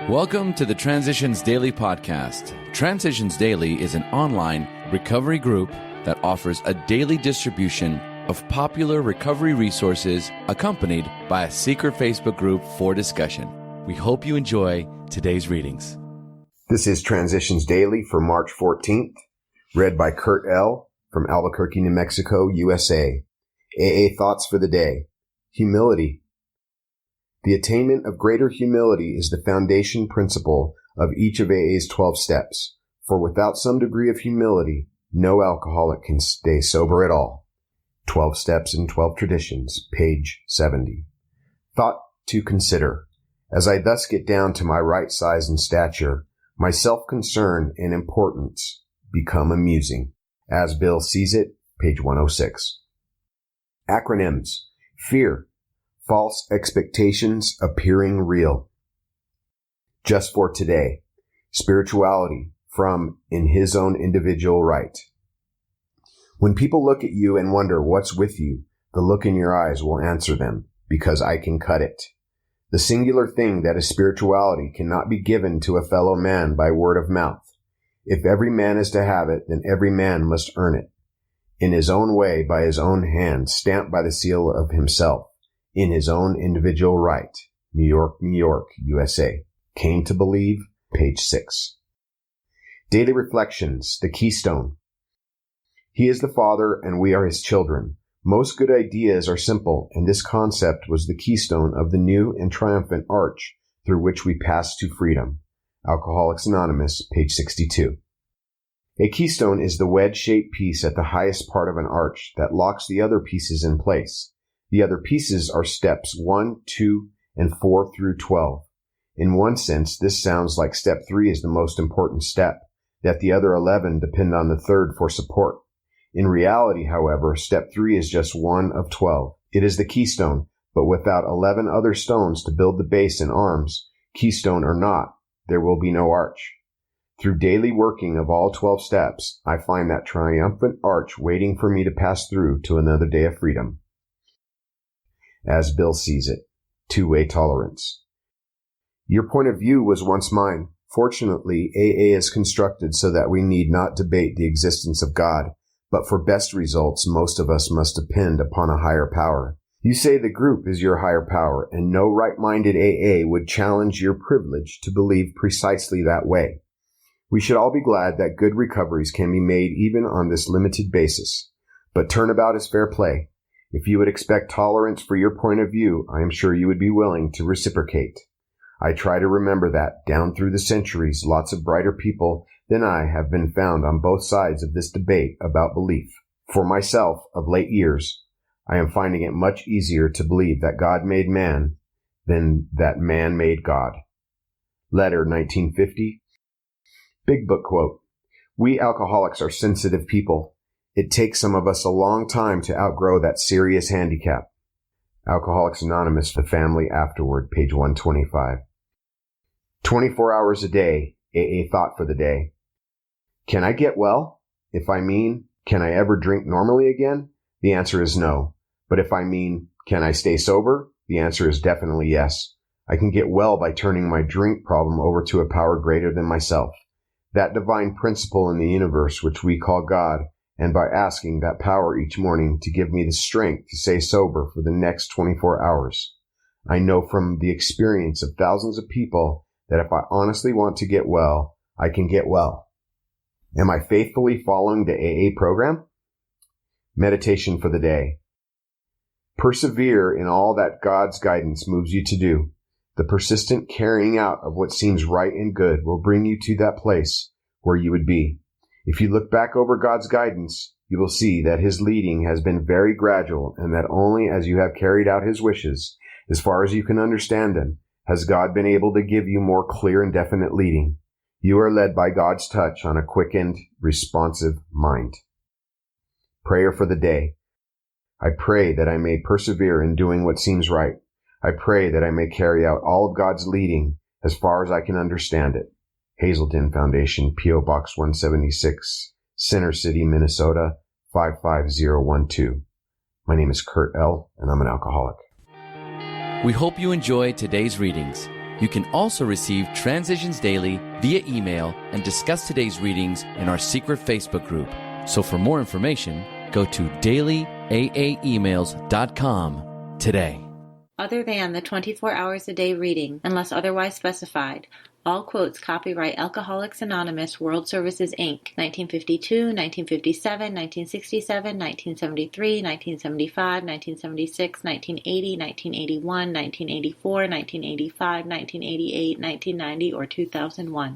Welcome to the Transitions Daily podcast. Transitions Daily is an online recovery group that offers a daily distribution of popular recovery resources accompanied by a secret Facebook group for discussion. We hope you enjoy today's readings. This is Transitions Daily for March 14th, read by Kurt L. from Albuquerque, New Mexico, USA. Aaa Thoughts for the day. Humility. The attainment of greater humility is the foundation principle of each of AA's 12 steps, for without some degree of humility, no alcoholic can stay sober at all. 12 Steps and 12 Traditions, page 70. Thought to consider. As I thus get down to my right size and stature, my self-concern and importance become amusing. As Bill sees it, page 106. Acronyms. Fear. False expectations appearing real. Just for today. Spirituality from In His Own Individual Right. When people look at you and wonder what's with you, the look in your eyes will answer them, because I can cut it. The singular thing that is spirituality cannot be given to a fellow man by word of mouth. If every man is to have it, then every man must earn it. In his own way, by his own hand, stamped by the seal of himself. In his own individual right. New York, New York, USA. Came to Believe, page 6. Daily Reflections, the Keystone. He is the Father, and we are His children. Most good ideas are simple, and this concept was the keystone of the new and triumphant arch through which we pass to freedom. Alcoholics Anonymous, page 62. A keystone is the wedge-shaped piece at the highest part of an arch that locks the other pieces in place. The other pieces are steps 1, 2, and 4 through 12. In one sense, this sounds like step 3 is the most important step, that the other 11 depend on the third for support. In reality, however, step 3 is just one of 12. It is the keystone, but without 11 other stones to build the base and arms, keystone or not, there will be no arch. Through daily working of all 12 steps, I find that triumphant arch waiting for me to pass through to another day of freedom. As Bill sees it, two-way tolerance. Your point of view was once mine. Fortunately, AA is constructed so that we need not debate the existence of God, but for best results, most of us must depend upon a higher power. You say the group is your higher power, and no right-minded AA would challenge your privilege to believe precisely that way. We should all be glad that good recoveries can be made even on this limited basis. But turnabout is fair play. If you would expect tolerance for your point of view, I am sure you would be willing to reciprocate. I try to remember that, down through the centuries, lots of brighter people than I have been found on both sides of this debate about belief. For myself, of late years, I am finding it much easier to believe that God made man than that man made God. Letter 1950. Big Book quote. We alcoholics are sensitive people. It takes some of us a long time to outgrow that serious handicap. Alcoholics Anonymous, The Family Afterward, page 125. 24 hours a day, AA Thought for the day. Can I get well? If I mean, can I ever drink normally again? The answer is no. But if I mean, can I stay sober? The answer is definitely yes. I can get well by turning my drink problem over to a power greater than myself. That divine principle in the universe which we call God, and by asking that power each morning to give me the strength to stay sober for the next 24 hours. I know from the experience of thousands of people that if I honestly want to get well, I can get well. Am I faithfully following the AA program? Meditation for the day. Persevere in all that God's guidance moves you to do. The persistent carrying out of what seems right and good will bring you to that place where you would be. If you look back over God's guidance, you will see that His leading has been very gradual, and that only as you have carried out His wishes, as far as you can understand them, has God been able to give you more clear and definite leading. You are led by God's touch on a quickened, responsive mind. Prayer for the day. I pray that I may persevere in doing what seems right. I pray that I may carry out all of God's leading as far as I can understand it. Hazelden Foundation, P.O. Box 176, Center City, Minnesota, 55012. My name is Kurt L., and I'm an alcoholic. We hope you enjoy today's readings. You can also receive Transitions Daily via email and discuss today's readings in our secret Facebook group. So for more information, go to dailyaaemails.com today. Other than the 24 hours a day reading, unless otherwise specified, all quotes copyright Alcoholics Anonymous World Services, Inc., 1952, 1957, 1967, 1973, 1975, 1976, 1980, 1981, 1984, 1985, 1988, 1990, or 2001.